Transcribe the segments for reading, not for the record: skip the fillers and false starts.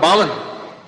52,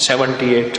78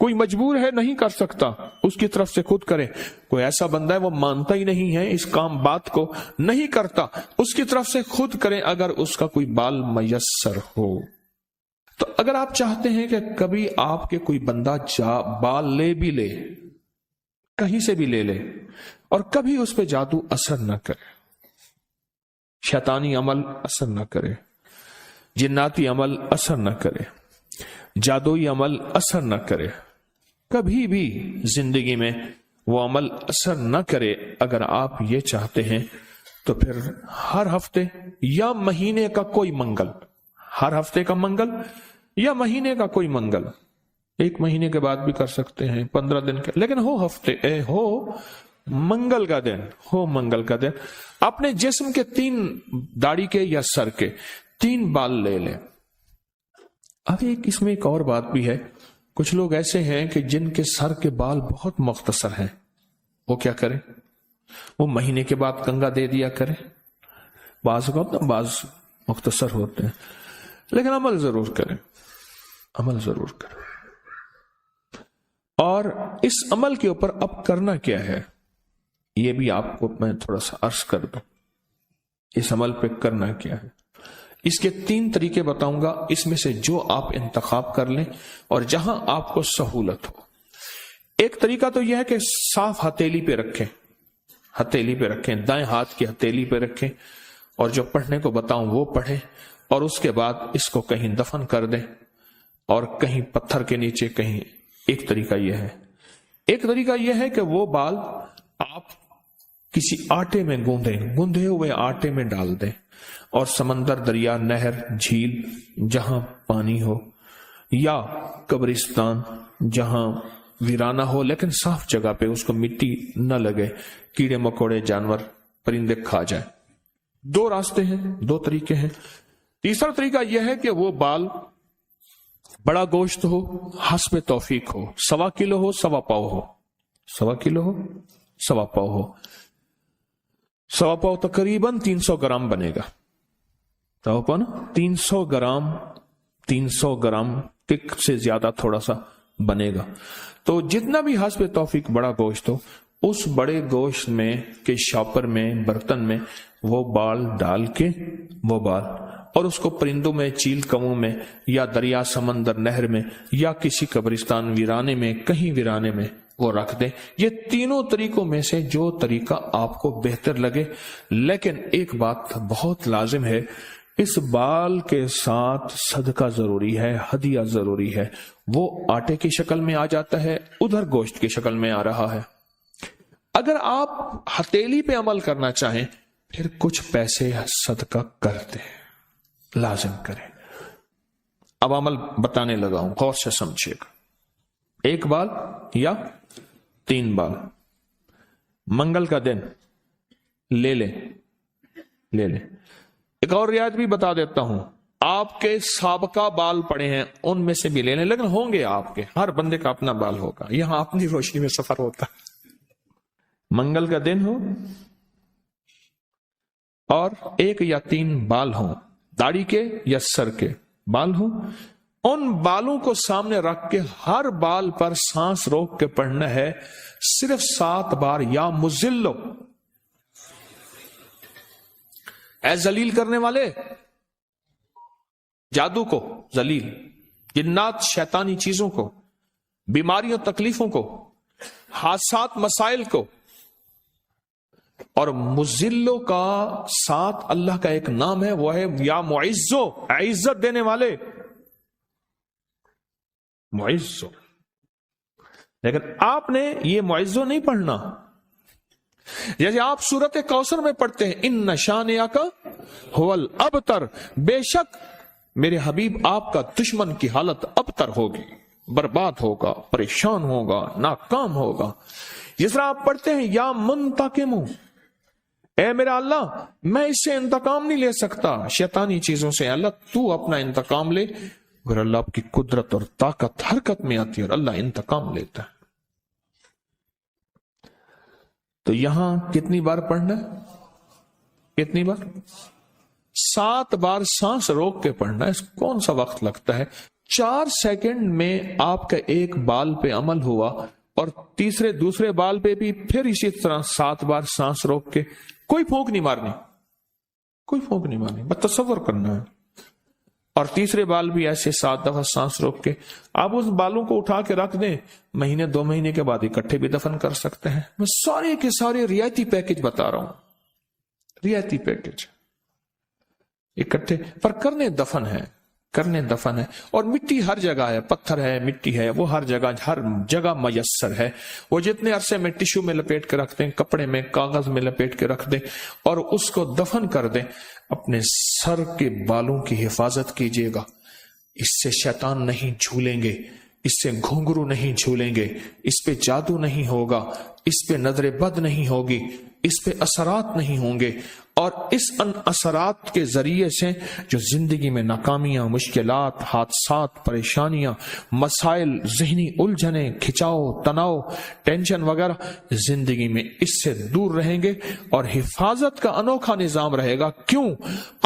کوئی مجبور ہے نہیں کر سکتا اس کی طرف سے خود کرے، کوئی ایسا بندہ ہے وہ مانتا ہی نہیں ہے اس کام بات کو نہیں کرتا، اس کی طرف سے خود کرے اگر اس کا کوئی بال میسر ہو۔ تو اگر آپ چاہتے ہیں کہ کبھی آپ کے کوئی بندہ بال لے بھی لے، کہیں سے بھی لے لے، اور کبھی اس پہ جادو اثر نہ کرے، شیطانی عمل اثر نہ کرے، جناتی عمل اثر نہ کرے، جادوئی عمل اثر نہ کرے، کبھی بھی زندگی میں وہ عمل اثر نہ کرے، اگر آپ یہ چاہتے ہیں تو پھر ہر ہفتے یا مہینے کا کوئی منگل، ہر ہفتے کا منگل یا مہینے کا کوئی منگل، 1 مہینے کے بعد بھی کر سکتے ہیں، 15 دن کے، لیکن ہو منگل کا دن، ہو منگل کا دن، اپنے جسم کے 3 داڑھی کے یا سر کے 3 بال لے لیں۔ اب اس میں ایک اور بات بھی ہے، کچھ لوگ ایسے ہیں کہ جن کے سر کے بال بہت مختصر ہیں، وہ کیا کریں؟ وہ مہینے کے بعد کنگا دے دیا کریں، بعض مختصر ہوتے ہیں، لیکن عمل ضرور کریں، عمل ضرور کریں۔ اور اس عمل کے اوپر اب کرنا کیا ہے یہ بھی آپ کو میں تھوڑا سا عرض کر دوں، اس عمل پہ کرنا کیا ہے۔ اس کے 3 طریقے بتاؤں گا، اس میں سے جو آپ انتخاب کر لیں اور جہاں آپ کو سہولت ہو۔ ایک طریقہ تو یہ ہے کہ صاف ہتھیلی پہ رکھیں، ہتھیلی پہ رکھیں، دائیں ہاتھ کی ہتھیلی پہ رکھیں، اور جو پڑھنے کو بتاؤں وہ پڑھیں، اور اس کے بعد اس کو کہیں دفن کر دیں، اور کہیں پتھر کے نیچے کہیں۔ ایک طریقہ یہ ہے۔ ایک طریقہ یہ ہے کہ وہ بال آپ کسی آٹے میں گوندھے ہوئے آٹے میں ڈال دیں، اور سمندر، دریا، نہر، جھیل جہاں پانی ہو، یا قبرستان جہاں ویرانہ ہو لیکن صاف جگہ پہ، اس کو مٹی نہ لگے، کیڑے مکوڑے، جانور، پرندے کھا جائیں۔ 2 راستے ہیں، 2 طریقے ہیں۔ تیسرا طریقہ یہ ہے کہ وہ بال بڑا گوشت ہو، حسب توفیق ہو، 1.25 کلو ہو، 1.25 پاؤ ہو، 1.25 کلو ہو، 1.25 پاؤ ہو، 1.25 پاؤ تقریباً 300 گرام بنے گا، 300 گرام تک سے زیادہ تھوڑا سا بنے گا۔ تو جتنا بھی حسب توفیق بڑا گوشت ہو، اس بڑے گوشت میں کے شاپر میں، برتن میں وہ بال ڈال کے، وہ بال، اور اس کو پرندوں میں، چیل کموں میں، یا دریا، سمندر، نہر میں، یا کسی قبرستان، ویرانے میں، کہیں ویرانے میں وہ رکھ دیں۔ یہ تینوں طریقوں میں سے جو طریقہ آپ کو بہتر لگے، لیکن ایک بات بہت لازم ہے، اس بال کے ساتھ صدقہ ضروری ہے، ہدیہ ضروری ہے۔ وہ آٹے کی شکل میں آ جاتا ہے، ادھر گوشت کی شکل میں آ رہا ہے۔ اگر آپ ہتھیلی پہ عمل کرنا چاہیں، پھر کچھ پیسے صدقہ کر دیں، لازم کریں۔ اب عمل بتانے لگا ہوں، غور سے سمجھیے گا۔ 1 بال یا 3 بال منگل کا دن لے لیں۔ ایک اور رعایت بھی بتا دیتا ہوں، آپ کے سابقہ بال پڑے ہیں ان میں سے بھی لے لیں، لیکن ہوں گے آپ کے، ہر بندے کا اپنا بال ہوگا، یہاں اپنی روشنی میں سفر ہوتا ہے۔ منگل کا دن ہو اور 1 یا 3 بال ہوں، داڑھی کے یا سر کے بال ہوں، ان بالوں کو سامنے رکھ کے ہر بال پر سانس روک کے پڑھنا ہے، صرف 7 بار، یا مزلو، اے ذلیل کرنے والے، جادو کو ذلیل، جنات، شیطانی چیزوں کو، بیماریوں، تکلیفوں کو، حادثات، مسائل کو۔ اور مزلو کا ساتھ اللہ کا ایک نام ہے، وہ ہے یا معزو، عزت دینے والے، معزو۔ لیکن آپ نے یہ معزو نہیں پڑھنا، جیسے آپ سورت کوثر میں پڑھتے ہیں، ان شانئک ھو الابتر، بے شک میرے حبیب آپ کا دشمن کی حالت ابتر ہوگی، برباد ہوگا، پریشان ہوگا، ناکام ہوگا۔ جس طرح آپ پڑھتے ہیں یا منتقم، اے میرا اللہ میں اس سے انتقام نہیں لے سکتا، شیطانی چیزوں سے، اللہ تو اپنا انتقام لے۔ اگر اللہ آپ کی قدرت اور طاقت حرکت میں آتی ہے اور اللہ انتقام لیتا ہے۔ تو یہاں کتنی بار پڑھنا ہے؟ کتنی بار؟ 7 بار سانس روک کے پڑھنا ہے۔ کون سا وقت لگتا ہے؟ 4 سیکنڈ میں آپ کا ایک بال پہ عمل ہوا اور دوسرے بال پہ بھی پھر اسی طرح 7 بار سانس روک کے، کوئی پھونک نہیں مارنی، کوئی پھونک نہیں مارنی، بس تصور کرنا ہے، اور تیسرے بال بھی ایسے 7 دفعہ سانس روک کے آپ اس بالوں کو اٹھا کے رکھ دیں، مہینے 2 مہینے کے بعد اکٹھے بھی دفن کر سکتے ہیں۔ میں سارے کے سارے رعایتی پیکج بتا رہا ہوں، رعایتی پیکج اکٹھے، پر کرنے دفن ہے، اور مٹی ہر جگہ ہے، پتھر ہے، مٹی ہے، وہ ہر جگہ میسر ہے۔ وہ جتنے عرصے میں ٹشو میں لپیٹ کے رکھ دیں، کپڑے میں، کاغذ میں لپیٹ کے رکھ دیں اور اس کو دفن کر دیں، اپنے سر کے بالوں کی حفاظت کیجیے گا۔ اس سے شیطان نہیں جھولیں گے، اس سے گھنگرو نہیں جھولیں گے، اس پہ جادو نہیں ہوگا، اس پہ نظر بد نہیں ہوگی، اس پہ اثرات نہیں ہوں گے، اور اس ان اثرات کے ذریعے سے جو زندگی میں ناکامیاں، مشکلات، حادثات، پریشانیاں، مسائل، ذہنی الجھنیں، کھچاؤ، تناؤ، ٹینشن وغیرہ زندگی میں اس سے دور رہیں گے، اور حفاظت کا انوکھا نظام رہے گا۔ کیوں؟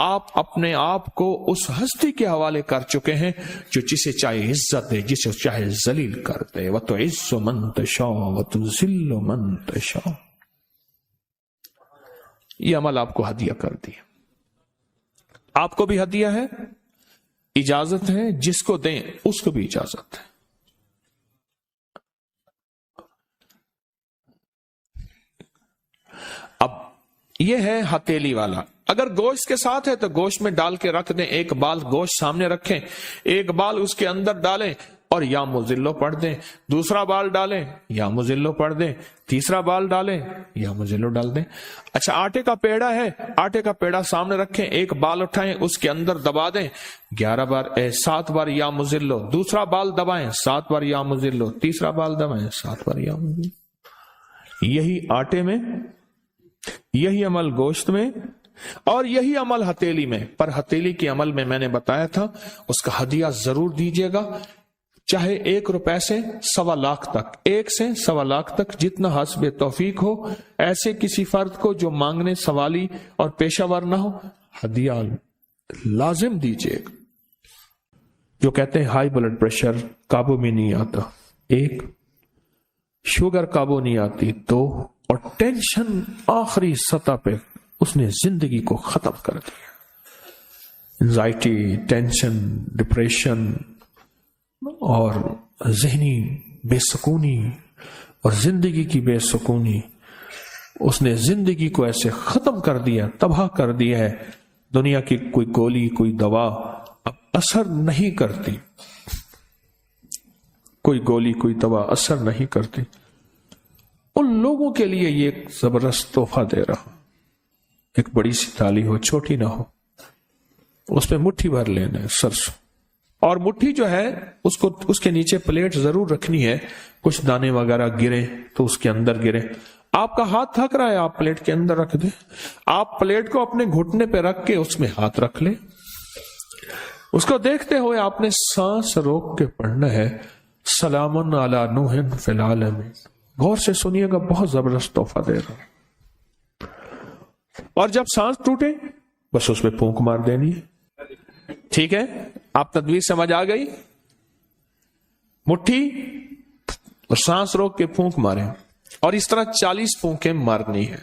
آپ اپنے آپ کو اس ہستی کے حوالے کر چکے ہیں جو جسے چاہے عزت دے، جسے چاہے ذلیل کر دے۔ وَتُعِزُّ مَن تَشَاءُ وَتُذِلُّ مَن تَشَاءُ۔ یہ عمل آپ کو ہدیہ کر دیا، آپ کو بھی ہدیہ ہے، اجازت ہے، جس کو دیں اس کو بھی اجازت ہے۔ اب یہ ہے ہتھیلی والا، اگر گوشت کے ساتھ ہے تو گوشت میں ڈال کے رکھ دیں، ایک بال گوشت سامنے رکھیں، ایک بال اس کے اندر ڈالیں اور یا مزلو پڑھ دیں، دوسرا بال ڈالیں یا مزلو پڑھ دیں، تیسرا بال ڈالیں یا مزلو ڈال دیں۔ اچھا، آٹے کا پیڑا ہے، آٹے کا پیڑا سامنے رکھیں، ایک بال اٹھائیں، اس کے اندر دبا دیں 7 بار یا مزلو، دوسرا بال دبائیں 7 بار یا مزلو، تیسرا بال دبائیں 7 بار یا مزلو۔ یہی آٹے میں، یہی عمل گوشت میں، اور یہی عمل ہتھیلی میں۔ پر ہتھیلی کے عمل میں نے بتایا تھا اس کا ہدیہ ضرور دیجیے گا، چاہے 1 روپے سے 1.25 لاکھ تک، 1 سے 1.25 لاکھ تک، جتنا حسب توفیق ہو، ایسے کسی فرد کو جو مانگنے سوالی اور پیشہ ور نہ ہو، ہدیہ لازم دیجیے گا۔ جو کہتے ہیں ہائی بلڈ پریشر قابو میں نہیں آتا 1، شوگر قابو نہیں آتی 2، اور ٹینشن آخری سطح پہ اس نے زندگی کو ختم کر دیا، انزائٹی، ٹینشن، ڈپریشن اور ذہنی بے سکونی اور زندگی کی بے سکونی، اس نے زندگی کو ایسے ختم کر دیا، تباہ کر دیا ہے۔ دنیا کی کوئی گولی، کوئی دوا اب اثر نہیں کرتی، کوئی گولی، کوئی دوا اثر نہیں کرتی۔ ان لوگوں کے لیے یہ ایک زبردست تحفہ دے رہا، ایک بڑی سی تھالی ہو، چھوٹی نہ ہو، اس پہ مٹھی بھر لینا ہے سرسوں، اور مٹھی جو ہے اس کے نیچے پلیٹ ضرور رکھنی ہے، کچھ دانے وغیرہ گرے تو اس کے اندر گرے۔ آپ کا ہاتھ تھک رہا ہے، آپ پلیٹ کے اندر رکھ دیں، آپ پلیٹ کو اپنے گھٹنے پہ رکھ کے اس میں ہاتھ رکھ لیں، اس کو دیکھتے ہوئے آپ نے سانس روک کے پڑھنا ہے، سلام علی نوح فی العالمین۔ غور سے سنیے گا، بہت زبردست تحفہ دے رہا۔ اور جب سانس ٹوٹے بس اس میں پھونک مار دینی ہے، ٹھیک ہے؟ آپ تدبیر سمجھ آ گئی؟ مٹھی اور سانس روک کے پھونک ماریں، اور اس طرح 40 پھونکیں مارنی ہے۔